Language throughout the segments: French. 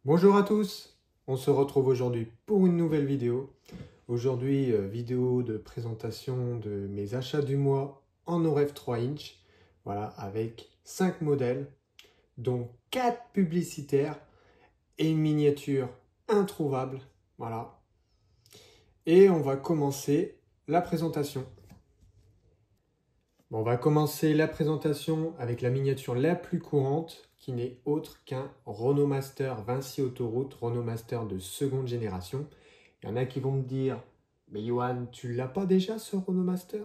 Bonjour à tous, on se retrouve aujourd'hui pour une nouvelle vidéo. Aujourd'hui, vidéo de présentation de mes achats du mois en OREF 3 inch. Voilà, avec 5 modèles, dont 4 publicitaires et une miniature introuvable. Voilà. Et on va commencer la présentation. Bon, on va commencer la présentation avec la miniature la plus courante, qui n'est autre qu'un Renault Master Vinci Autoroute, Renault Master de seconde génération. Il y en a qui vont me dire, mais Johan, tu l'as pas déjà ce Renault Master?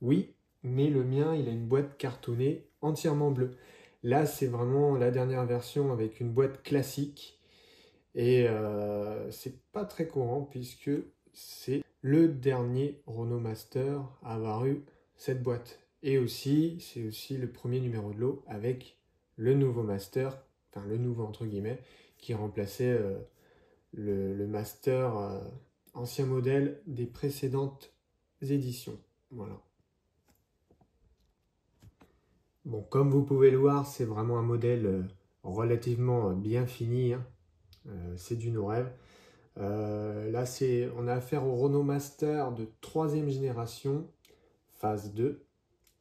Oui, mais le mien, il a une boîte cartonnée entièrement bleue. Là, c'est vraiment la dernière version avec une boîte classique. Et c'est pas très courant puisque c'est le dernier Renault Master à avoir eu cette boîte. Et aussi, c'est aussi le premier numéro de lot avec le nouveau Master, enfin le nouveau entre guillemets, qui remplaçait le Master ancien modèle des précédentes éditions. Voilà. Bon, comme vous pouvez le voir, c'est vraiment un modèle relativement bien fini, hein. C'est du no rêve. Là, on a affaire au Renault Master de 3e génération, phase 2.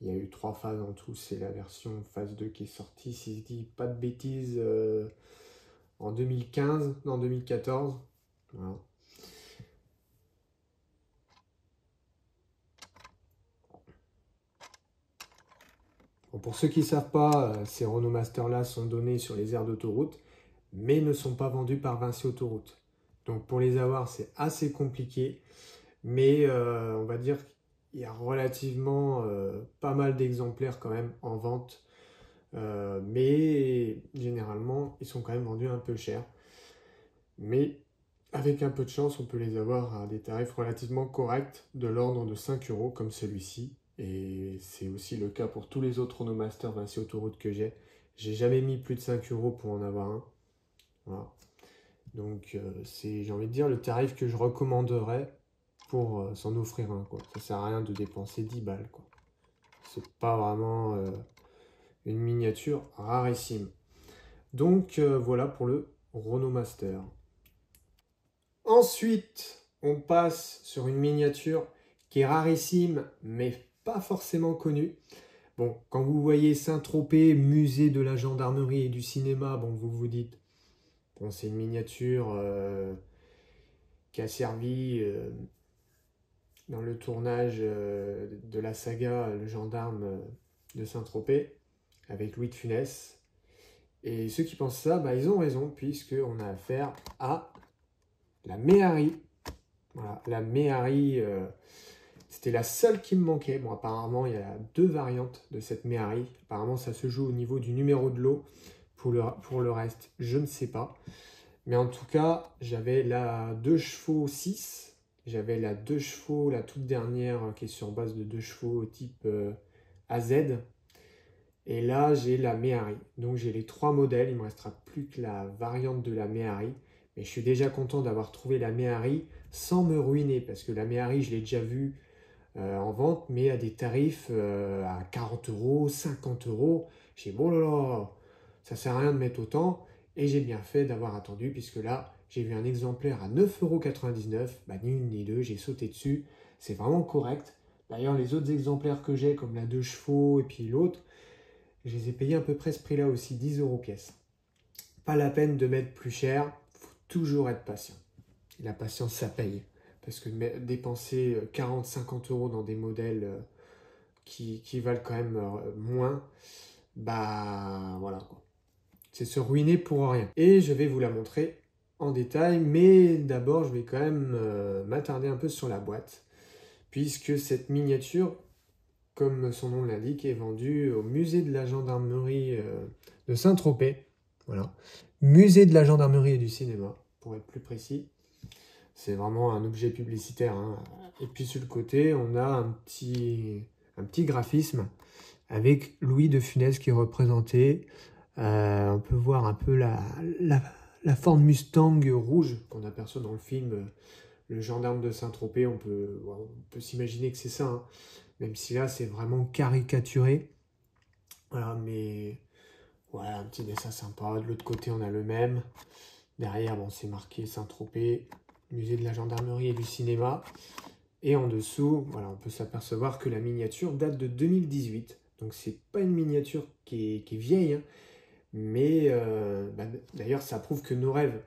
Il y a eu 3 phases en tout, c'est la version phase 2 qui est sortie, si je dis pas de bêtises, en 2015, non 2014. Voilà. Bon, pour ceux qui ne savent pas, ces Renault Master là sont donnés sur les aires d'autoroute, mais ne sont pas vendus par Vinci Autoroute. Donc pour les avoir, c'est assez compliqué. Mais on va dire qu'il y a relativement pas mal d'exemplaires quand même en vente. Mais généralement, ils sont quand même vendus un peu cher. Mais avec un peu de chance, on peut les avoir à des tarifs relativement corrects, de l'ordre de 5 € comme celui-ci. Et c'est aussi le cas pour tous les autres Renault Master Vinci Autoroute que j'ai. J'ai jamais mis plus de 5 € pour en avoir un. Voilà. Donc c'est, j'ai envie de dire, le tarif que je recommanderais pour s'en offrir un, quoi. Ça sert à rien de dépenser 10 balles, quoi. C'est pas vraiment une miniature rarissime. Donc voilà pour le Renault Master. Ensuite, on passe sur une miniature qui est rarissime, mais pas forcément connue. Bon, quand vous voyez Saint-Tropez, musée de la gendarmerie et du cinéma, bon, vous vous dites, bon, c'est une miniature qui a servi dans le tournage de la saga Le Gendarme de Saint-Tropez avec Louis de Funès. Et ceux qui pensent ça, bah, ils ont raison, puisqu'on a affaire à la Méhari. Voilà, la Méhari, c'était la seule qui me manquait. Bon, apparemment, il y a 2 variantes de cette Méhari. Apparemment, ça se joue au niveau du numéro de lot. Pour le reste, je ne sais pas. Mais en tout cas, j'avais la 2 chevaux 6. J'avais la 2 chevaux, la toute dernière, qui est sur base de 2 chevaux type AZ. Et là, j'ai la Méhari. Donc, j'ai les 3 modèles. Il ne me restera plus que la variante de la Méhari. Mais je suis déjà content d'avoir trouvé la Méhari sans me ruiner. Parce que la Méhari, je l'ai déjà vue en vente, mais à des tarifs à 40 €, 50 €. J'ai dit, bon là là, ça sert à rien de mettre autant. Et j'ai bien fait d'avoir attendu, puisque là, j'ai vu un exemplaire à 9,99 €. Bah, ni une ni deux, j'ai sauté dessus. C'est vraiment correct. D'ailleurs, les autres exemplaires que j'ai, comme la 2 chevaux et puis l'autre, je les ai payés à peu près ce prix-là aussi, 10 € pièce. Pas la peine de mettre plus cher, il faut toujours être patient. Et la patience, ça paye. Parce que dépenser 40-50 € dans des modèles qui valent quand même moins, bah voilà quoi. C'est se ruiner pour rien. Et je vais vous la montrer en détail, mais d'abord je vais quand même m'attarder un peu sur la boîte, puisque cette miniature, comme son nom l'indique, est vendue au musée de la gendarmerie de Saint-Tropez. Voilà. Musée de la gendarmerie et du cinéma, pour être plus précis. C'est vraiment un objet publicitaire, hein. Et puis sur le côté, on a un petit graphisme avec Louis de Funès qui est représenté. On peut voir un peu la Ford Mustang rouge qu'on aperçoit dans le film Le Gendarme de Saint-Tropez. On peut s'imaginer que c'est ça, hein. Même si là, c'est vraiment caricaturé. Voilà, mais voilà, un petit dessin sympa. De l'autre côté, on a le même. Derrière, bon, c'est marqué Saint-Tropez, musée de la gendarmerie et du cinéma. Et en dessous, voilà, on peut s'apercevoir que la miniature date de 2018. Donc c'est pas une miniature qui est vieille, hein, mais d'ailleurs ça prouve que Nos Rêves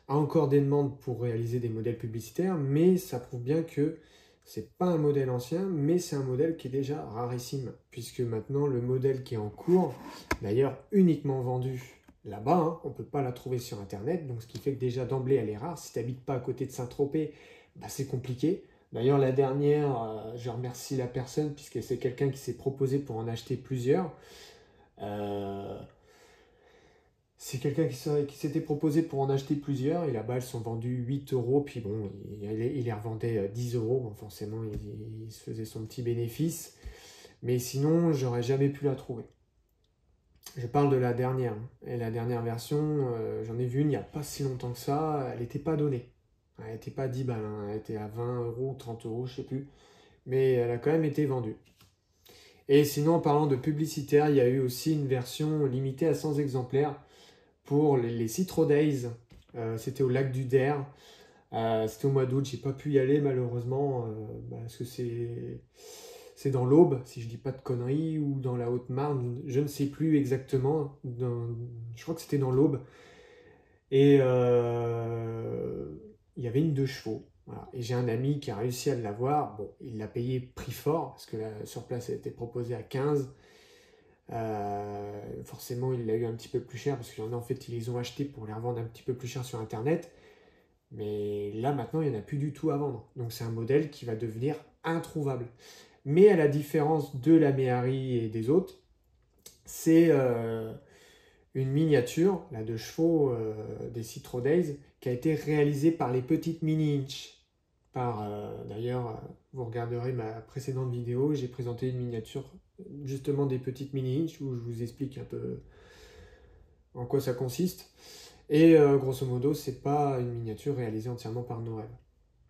a encore des demandes pour réaliser des modèles publicitaires, mais ça prouve bien que c'est pas un modèle ancien, mais c'est un modèle qui est déjà rarissime, puisque maintenant le modèle qui est en cours, d'ailleurs uniquement vendu là-bas, hein, on ne peut pas la trouver sur internet, donc ce qui fait que déjà d'emblée elle est rare. Si tu n'habites pas à côté de Saint-Tropez, bah, c'est compliqué. D'ailleurs la dernière, je remercie la personne, puisque c'est quelqu'un qui s'est proposé pour en acheter plusieurs. C'est quelqu'un qui s'était proposé pour en acheter plusieurs, et là-bas elles sont vendues 8 euros, puis bon, il les revendait 10 euros, bon, forcément il se faisait son petit bénéfice, mais sinon j'aurais jamais pu la trouver. Je parle de la dernière, hein. Et la dernière version, j'en ai vu une il n'y a pas si longtemps que ça, elle n'était pas donnée. Elle n'était pas 10 balles, hein. Elle était à 20 euros, 30 euros, je sais plus, mais elle a quand même été vendue. Et sinon, en parlant de publicitaire, il y a eu aussi une version limitée à 100 exemplaires, pour les Citro Days. C'était au lac du Der. C'était au mois d'août. J'ai pas pu y aller malheureusement parce que c'est dans l'Aube, si je dis pas de conneries, ou dans la Haute-Marne. Je ne sais plus exactement. Je crois que c'était dans l'Aube. Et il y avait une 2 chevaux. Voilà. Et j'ai un ami qui a réussi à l'avoir. Bon, il l'a payé prix fort parce que là, sur place, elle était proposée à 15. Forcément, il l'a eu un petit peu plus cher parce qu'il y en a en fait, ils les ont achetés pour les revendre un petit peu plus cher sur internet. Mais là, maintenant, il n'y en a plus du tout à vendre. Donc, c'est un modèle qui va devenir introuvable. Mais à la différence de la Méhari et des autres, c'est une miniature, la 2 chevaux des Citro Days, qui a été réalisée par les petites Mini Inch. D'ailleurs, vous regarderez ma précédente vidéo, j'ai présenté une miniature justement des petites Mini Inch où je vous explique un peu en quoi ça consiste. Et grosso modo, c'est pas une miniature réalisée entièrement par Nos Rêves.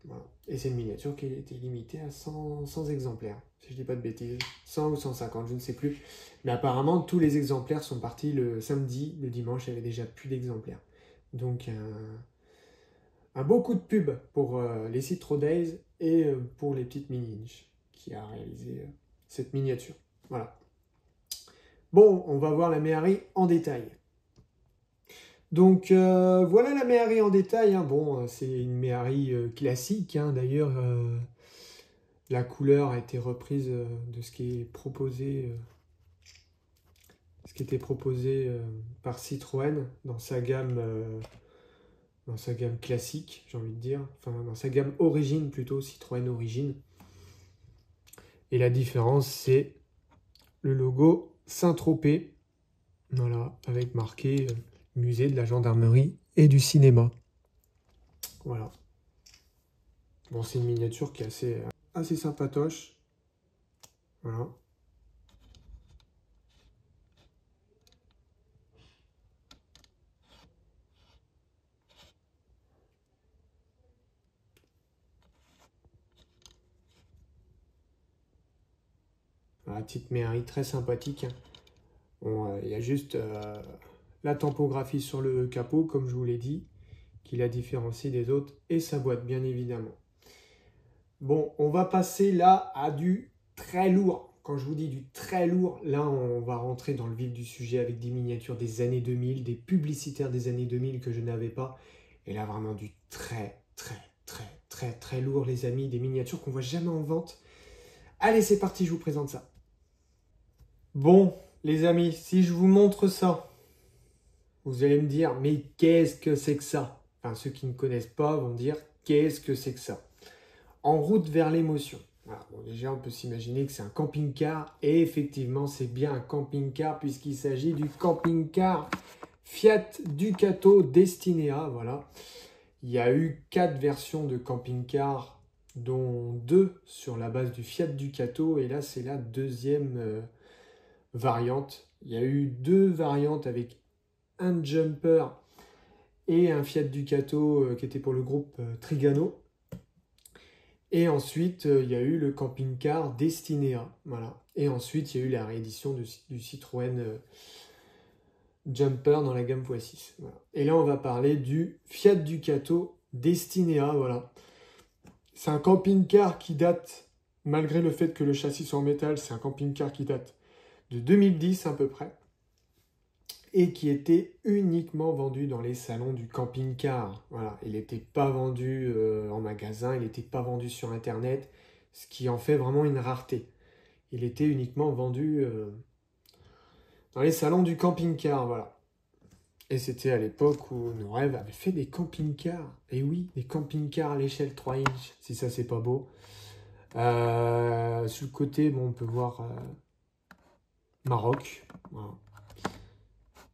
Voilà. Et c'est une miniature qui a été limitée à 100 exemplaires, si je dis pas de bêtises. 100 ou 150, je ne sais plus. Mais apparemment, tous les exemplaires sont partis le samedi, le dimanche, il n'y avait déjà plus d'exemplaires. Donc, un beau coup de pub pour les Citro Days et pour les petites Mini Inch qui a réalisé cette miniature. Voilà. Bon, on va voir la Méhari en détail. Donc voilà la Méhari en détail, hein. Bon, c'est une Méhari classique, hein. D'ailleurs la couleur a été reprise de ce qui est proposé, ce qui était proposé par Citroën dans sa gamme classique, j'ai envie de dire, enfin dans sa gamme origine plutôt, Citroën Origine. Et la différence, c'est le logo Saint-Tropez, voilà, avec marqué musée de la gendarmerie et du cinéma. Voilà. Bon, c'est une miniature qui est assez sympatoche. Voilà. La petite Méhari très sympathique. Bon, il y a juste la typographie sur le capot, comme je vous l'ai dit, qui la différencie des autres, et sa boîte, bien évidemment. Bon, on va passer là à du très lourd. Quand je vous dis du très lourd, là, on va rentrer dans le vif du sujet avec des miniatures des années 2000, des publicitaires des années 2000 que je n'avais pas. Et là, vraiment du très, très, très, très, très lourd, les amis. Des miniatures qu'on voit jamais en vente. Allez, c'est parti, je vous présente ça. Bon, les amis, si je vous montre ça, vous allez me dire, mais qu'est-ce que c'est que ça? Enfin, ceux qui ne connaissent pas vont dire, qu'est-ce que c'est que ça? En route vers l'émotion. Alors, bon, déjà, on peut s'imaginer que c'est un camping-car. Et effectivement, c'est bien un camping-car puisqu'il s'agit du camping-car Fiat Ducato Destinea. Voilà. Il y a eu 4 versions de camping-car, dont 2 sur la base du Fiat Ducato. Et là, c'est la deuxième variante. Il y a eu 2 variantes avec un jumper et un Fiat Ducato qui était pour le groupe Trigano. Et ensuite, il y a eu le camping-car Destinea. Voilà. Et ensuite, il y a eu la réédition du Citroën Jumper dans la gamme x6. Voilà. Et là, on va parler du Fiat Ducato Destinea. Voilà. C'est un camping-car qui date, malgré le fait que le châssis soit en métal, c'est un camping-car qui date de 2010 à peu près, et qui était uniquement vendu dans les salons du camping-car. Voilà. Il n'était pas vendu en magasin, il n'était pas vendu sur Internet, ce qui en fait vraiment une rareté. Il était uniquement vendu dans les salons du camping-car, voilà. Et c'était à l'époque où Norev avait fait des camping-cars. Et oui, des camping-cars à l'échelle 3 inches, si ça c'est pas beau. Sur le côté, bon, on peut voir Maroc. Voilà.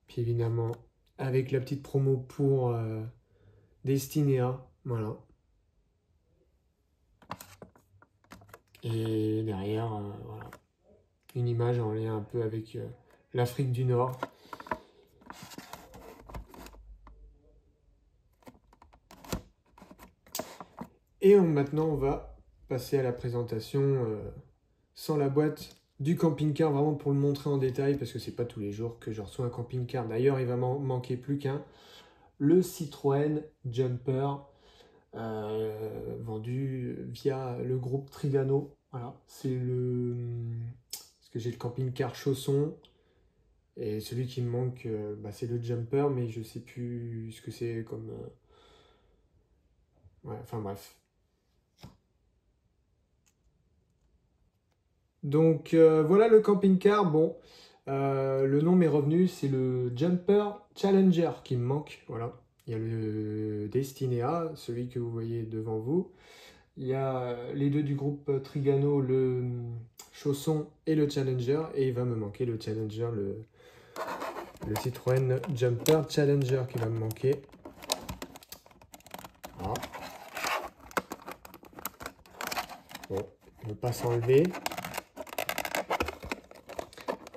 Puis évidemment, avec la petite promo pour Destinea. Voilà. Et derrière, voilà, une image en lien un peu avec l'Afrique du Nord. Et maintenant, on va passer à la présentation sans la boîte du camping-car, vraiment pour le montrer en détail, parce que c'est pas tous les jours que je reçois un camping-car. D'ailleurs, il va m'en manquer plus qu'un. Le Citroën Jumper, vendu via le groupe Trigano. Voilà, c'est le... Parce que j'ai le camping-car Chausson, et celui qui me manque, c'est le Jumper, mais je sais plus ce que c'est comme... Ouais, enfin bref. Donc voilà le camping-car. Bon, le nom m'est revenu, c'est le Jumper Challenger qui me manque. Voilà, il y a le Destinea, celui que vous voyez devant vous. Il y a les deux du groupe Trigano, le Chausson et le Challenger. Et il va me manquer le Challenger, le Citroën Jumper Challenger qui va me manquer. Voilà. Bon, il ne veut pas s'enlever.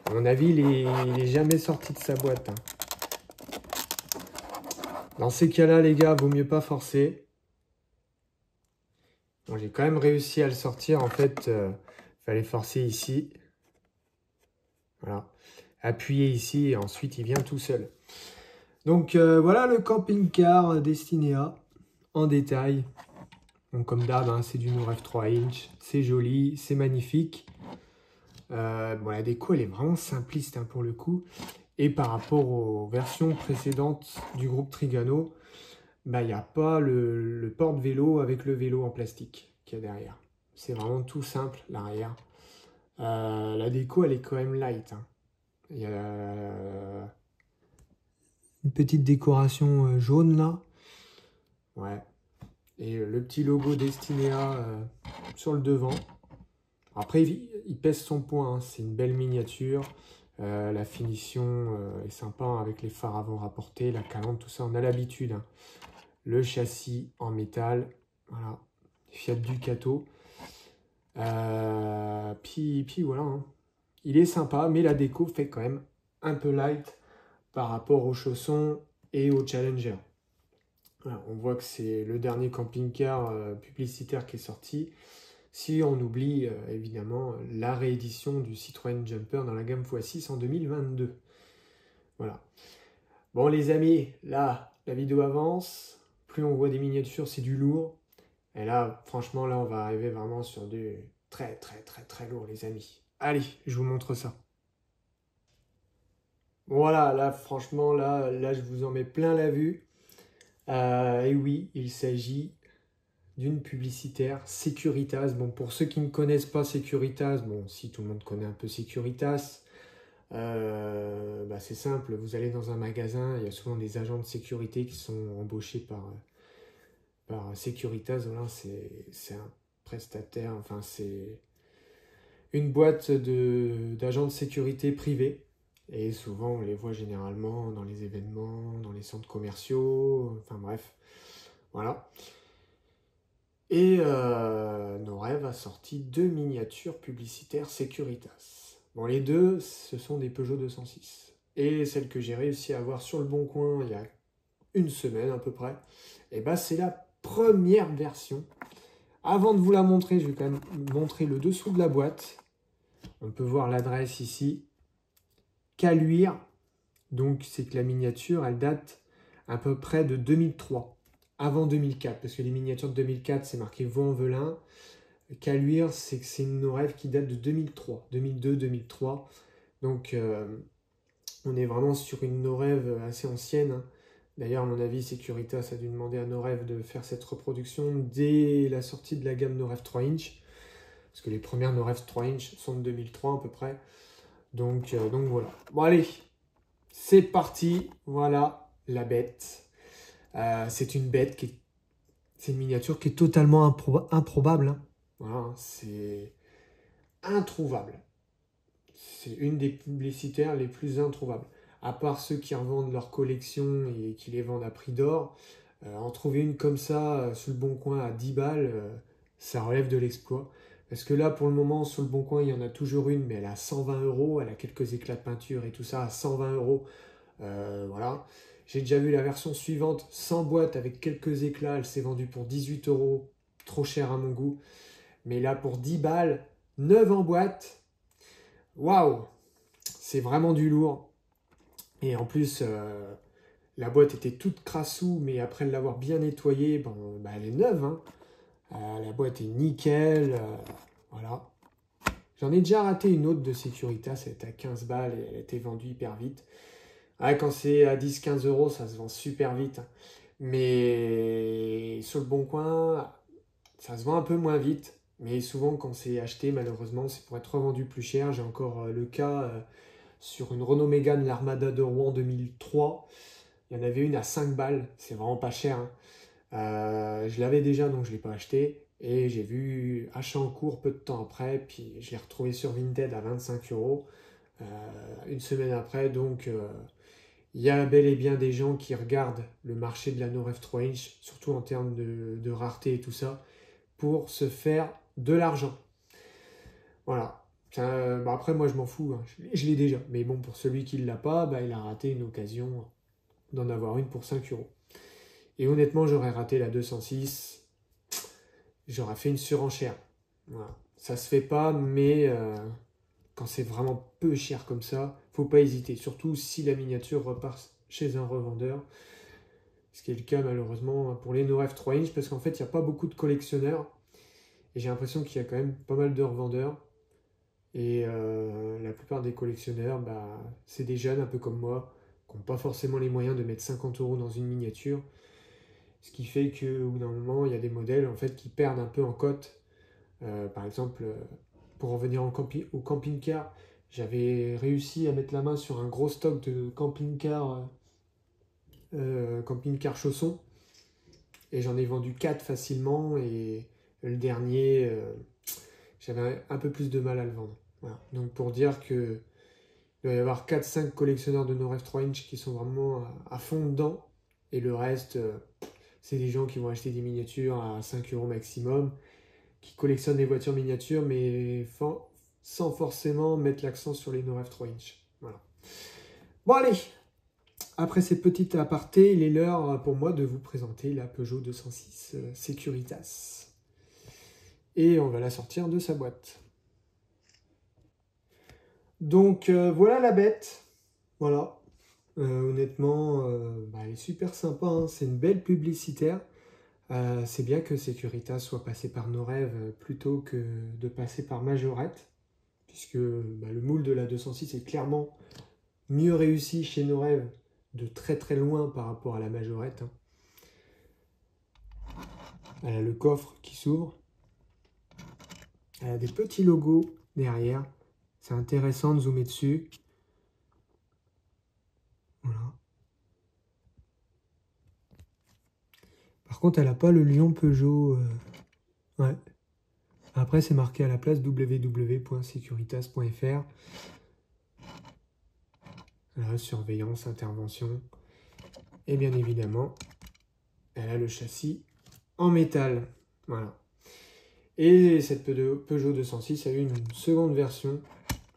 À mon avis, il est jamais sorti de sa boîte. Hein. Dans ces cas-là, les gars, vaut mieux pas forcer. Bon, j'ai quand même réussi à le sortir. En fait, fallait forcer ici. Voilà. Appuyer ici et ensuite, il vient tout seul. Donc, voilà le camping-car Destinea en détail. Donc, comme d'hab, hein, c'est du Norev 3 inch. C'est joli, c'est magnifique. Bon, la déco, elle est vraiment simpliste hein, pour le coup. Et par rapport aux versions précédentes du groupe Trigano, il n'y a pas le porte-vélo avec le vélo en plastique qu'il y a derrière. C'est vraiment tout simple, l'arrière. La déco, elle est quand même light. Hein. Il y a une petite décoration jaune là. Ouais. Et le petit logo Destinea sur le devant. Après, il pèse son poids. Hein. C'est une belle miniature. La finition est sympa hein, avec les phares avant rapportés, la calandre, tout ça, on a l'habitude. Hein. Le châssis en métal, voilà, Fiat Ducato. Puis voilà, hein. Il est sympa, mais la déco fait quand même un peu light par rapport aux Chaussons et au Challenger. Voilà, on voit que c'est le dernier camping-car publicitaire qui est sorti. Si on oublie évidemment la réédition du Citroën Jumper dans la gamme x6 en 2022. Voilà. Bon les amis, là, la vidéo avance. Plus on voit des miniatures, c'est du lourd. Et là, franchement, là, on va arriver vraiment sur du très, très, très, très lourd, les amis. Allez, je vous montre ça. Voilà, là, franchement, là, je vous en mets plein la vue. Et oui, il s'agit d'une publicitaire Securitas. Bon, pour ceux qui ne connaissent pas Securitas, bon, si tout le monde connaît un peu Securitas, c'est simple, vous allez dans un magasin, il y a souvent des agents de sécurité qui sont embauchés par Securitas. Voilà, c'est un prestataire, enfin c'est une boîte d'agents de sécurité privés. Et souvent, on les voit généralement dans les événements, dans les centres commerciaux, enfin bref, voilà. Et Norev a sorti 2 miniatures publicitaires Securitas. Bon, les deux, ce sont des Peugeot 206. Et celle que j'ai réussi à avoir sur le Bon Coin il y a une semaine à peu près, et c'est la première version. Avant de vous la montrer, je vais quand même montrer le dessous de la boîte. On peut voir l'adresse ici. Caluire, Donc c'est que la miniature, elle date à peu près de 2003, avant 2004, parce que les miniatures de 2004, c'est marqué Vaux-en-Velin. Caluire, c'est que c'est une Norève qui date de 2003, 2002, 2003. Donc on est vraiment sur une Norève assez ancienne, hein. D'ailleurs, à mon avis, Securitas a dû demander à Norève de faire cette reproduction dès la sortie de la gamme Norève 3 inch, parce que les premières Norève 3 inch sont de 2003 à peu près. Donc voilà. Bon allez, c'est parti. Voilà la bête. C'est une bête c'est une miniature qui est totalement improbable, hein. Voilà, c'est introuvable. C'est une des publicitaires les plus introuvables. À part ceux qui revendent leur collection et qui les vendent à prix d'or, en trouver une comme ça sur le Bon Coin à 10 balles, ça relève de l'exploit. Parce que là, pour le moment, sur le Bon Coin, il y en a toujours une, mais elle a 120 euros, elle a quelques éclats de peinture et tout ça à 120 euros. Voilà. J'ai déjà vu la version suivante, sans boîte, avec quelques éclats, elle s'est vendue pour 18 euros, trop cher à mon goût. Mais là, pour 10 balles, 9 en boîte, waouh, c'est vraiment du lourd. Et en plus, la boîte était toute crassou, mais après l'avoir bien nettoyée, bon, bah, elle est neuve, hein. La boîte est nickel, voilà. J'en ai déjà raté une autre de Securitas, elle était à 15 balles et elle était vendue hyper vite. Ouais, quand c'est à 10-15 euros, ça se vend super vite, hein. Mais sur le Bon Coin, ça se vend un peu moins vite. Mais souvent, quand c'est acheté, malheureusement, c'est pour être revendu plus cher. J'ai encore le cas sur une Renault Mégane, l'Armada de Rouen 2003. Il y en avait une à 5 balles, c'est vraiment pas cher, hein. Je l'avais déjà, donc je ne l'ai pas acheté. Et j'ai vu achat en cours peu de temps après, puis je l'ai retrouvé sur Vinted à 25 euros une semaine après. Donc il y a bel et bien des gens qui regardent le marché de la Noref 3 inch, surtout en termes de rareté et tout ça, pour se faire de l'argent. Voilà. Bah après, moi, je m'en fous, hein. Je l'ai déjà. Mais bon, pour celui qui ne l'a pas, bah, il a raté une occasion d'en avoir une pour 5 euros. Et honnêtement, j'aurais raté la 206. J'aurais fait une surenchère. Voilà. Ça se fait pas, mais quand c'est vraiment peu cher comme ça, faut pas hésiter. Surtout si la miniature repart chez un revendeur. Ce qui est le cas malheureusement pour les Noref 3 inch, parce qu'en fait, il n'y a pas beaucoup de collectionneurs. Et j'ai l'impression qu'il y a quand même pas mal de revendeurs. Et la plupart des collectionneurs, bah, c'est des jeunes un peu comme moi, qui n'ont pas forcément les moyens de mettre 50 euros dans une miniature. Ce qui fait qu'au bout d'un moment, il y a des modèles en fait, qui perdent un peu en cote. Par exemple, pour revenir au camping-car, j'avais réussi à mettre la main sur un gros stock de camping-car chaussons. Et j'en ai vendu 4 facilement. Et le dernier, j'avais un peu plus de mal à le vendre. Voilà. Donc pour dire que il doit y avoir 4-5 collectionneurs de Noref 3 inch qui sont vraiment à fond dedans. Et le reste, c'est des gens qui vont acheter des miniatures à 5 euros maximum, qui collectionnent les voitures miniatures, mais sans forcément mettre l'accent sur les Noref 3 inch. Voilà. Bon allez, après ces petites apartés, il est l'heure pour moi de vous présenter la Peugeot 206 Securitas. Et on va la sortir de sa boîte. Donc voilà la bête. Voilà. Honnêtement, bah, elle est super sympa, hein. C'est une belle publicitaire. C'est bien que Securitas soit passé par Norève plutôt que de passer par Majorette, puisque bah, le moule de la 206 est clairement mieux réussi chez Norève de très très loin par rapport à la Majorette, hein. Elle a le coffre qui s'ouvre. Elle a des petits logos derrière. C'est intéressant de zoomer dessus. Voilà. Par contre, elle n'a pas le lion Peugeot. Ouais. Après, c'est marqué à la place www.securitas.fr. Là, surveillance, intervention. Et bien évidemment, elle a le châssis en métal. Voilà. Et cette Peugeot 206 a eu une seconde version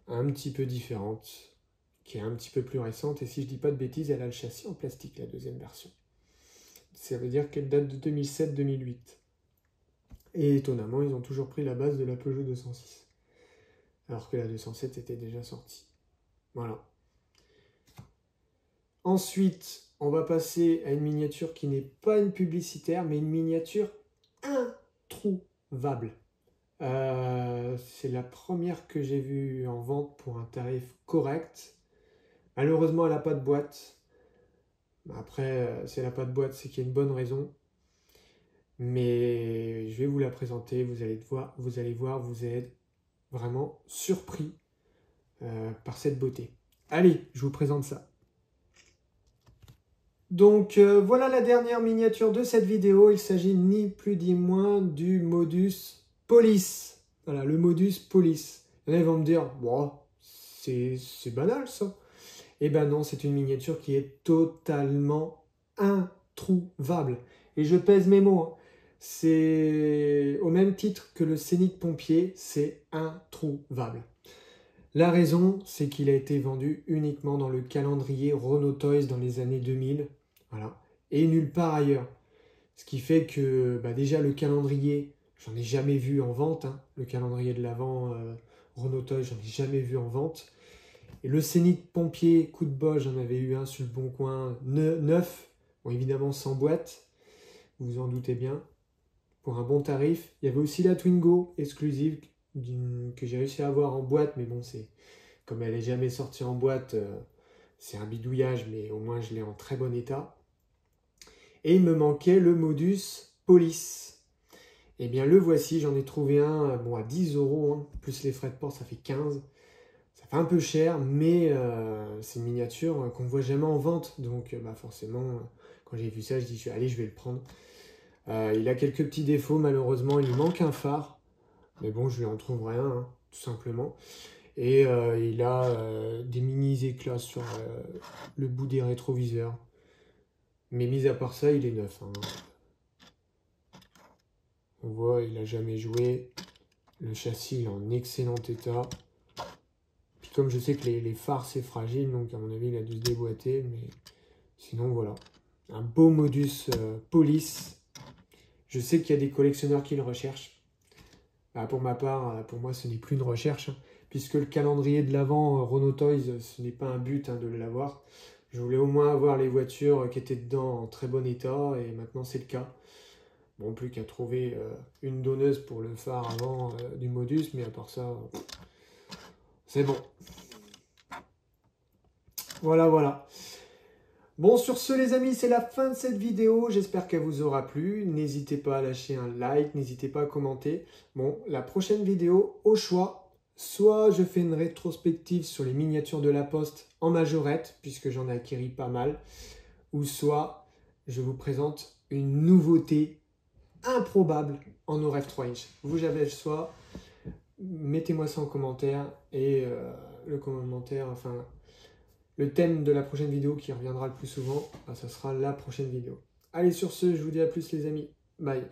un petit peu différente, qui est un petit peu plus récente. Et si je dis pas de bêtises, elle a le châssis en plastique, la deuxième version. Ça veut dire qu'elle date de 2007-2008. Et étonnamment, ils ont toujours pris la base de la Peugeot 206. Alors que la 207 était déjà sortie. Voilà. Ensuite, on va passer à une miniature qui n'est pas une publicitaire, mais une miniature introuvable. C'est la première que j'ai vue en vente pour un tarif correct. Malheureusement, elle n'a pas de boîte. Après, si elle n'a pas de boîte, c'est qu'il y a une bonne raison. Mais je vais vous la présenter, vous allez voir, vous allez être vraiment surpris par cette beauté. Allez, je vous présente ça. Donc voilà la dernière miniature de cette vidéo. Il s'agit ni plus ni moins du Modus Police. Voilà, le Modus Police. Il y en a qui vont me dire, bon, c'est banal ça. Eh ben non, c'est une miniature qui est totalement introuvable. Et je pèse mes mots. Hein. C'est au même titre que le Scénic Pompier, c'est introuvable. La raison, c'est qu'il a été vendu uniquement dans le calendrier Renault Toys dans les années 2000. Voilà. Et nulle part ailleurs. Ce qui fait que déjà le calendrier, j'en ai jamais vu en vente. Hein. Le calendrier de l'Avent Renault Toys, j'en ai jamais vu en vente. Et le Scénic Pompier, coup de bol, j'en avais eu un sur le Bon Coin neuf. Bon, évidemment sans boîte, vous vous en doutez bien. Pour un bon tarif. Il y avait aussi la Twingo exclusive que j'ai réussi à avoir en boîte. Mais bon, comme elle n'est jamais sortie en boîte, c'est un bidouillage, mais au moins je l'ai en très bon état. Et il me manquait le Modus Police. Eh bien le voici, j'en ai trouvé un bon, à 10 €, hein, plus les frais de port, ça fait 15. Ça fait un peu cher, mais c'est une miniature qu'on ne voit jamais en vente. Donc forcément, quand j'ai vu ça, je dis allez, je vais le prendre. Il a quelques petits défauts, malheureusement, il lui manque un phare. Mais bon, je lui en trouve rien, hein, tout simplement. Et il a des mini éclats sur le bout des rétroviseurs. Mais mis à part ça, il est neuf. Hein. On voit, il n'a jamais joué. Le châssis il est en excellent état. Puis comme je sais que les phares c'est fragile, donc à mon avis il a dû se déboîter. Mais sinon voilà. Un beau Modus Police. Je sais qu'il y a des collectionneurs qui le recherchent. Pour ma part, pour moi ce n'est plus une recherche. Hein, puisque le calendrier de l'Avent Renault Toys, ce n'est pas un but de l'avoir. Je voulais au moins avoir les voitures qui étaient dedans en très bon état, et maintenant c'est le cas. Bon, plus qu'à trouver une donneuse pour le phare avant du Modus, mais à part ça, c'est bon. Voilà, voilà. Bon, sur ce les amis, c'est la fin de cette vidéo. J'espère qu'elle vous aura plu. N'hésitez pas à lâcher un like, n'hésitez pas à commenter. Bon, la prochaine vidéo, au choix. Soit je fais une rétrospective sur les miniatures de la Poste en majorette, puisque j'en ai acquéri pas mal, ou soit je vous présente une nouveauté improbable en OREF 3 inch. Vous avez le choix, mettez-moi ça en commentaire, et le commentaire, enfin le thème de la prochaine vidéo qui reviendra le plus souvent, ça sera la prochaine vidéo. Allez, sur ce, je vous dis à plus les amis. Bye.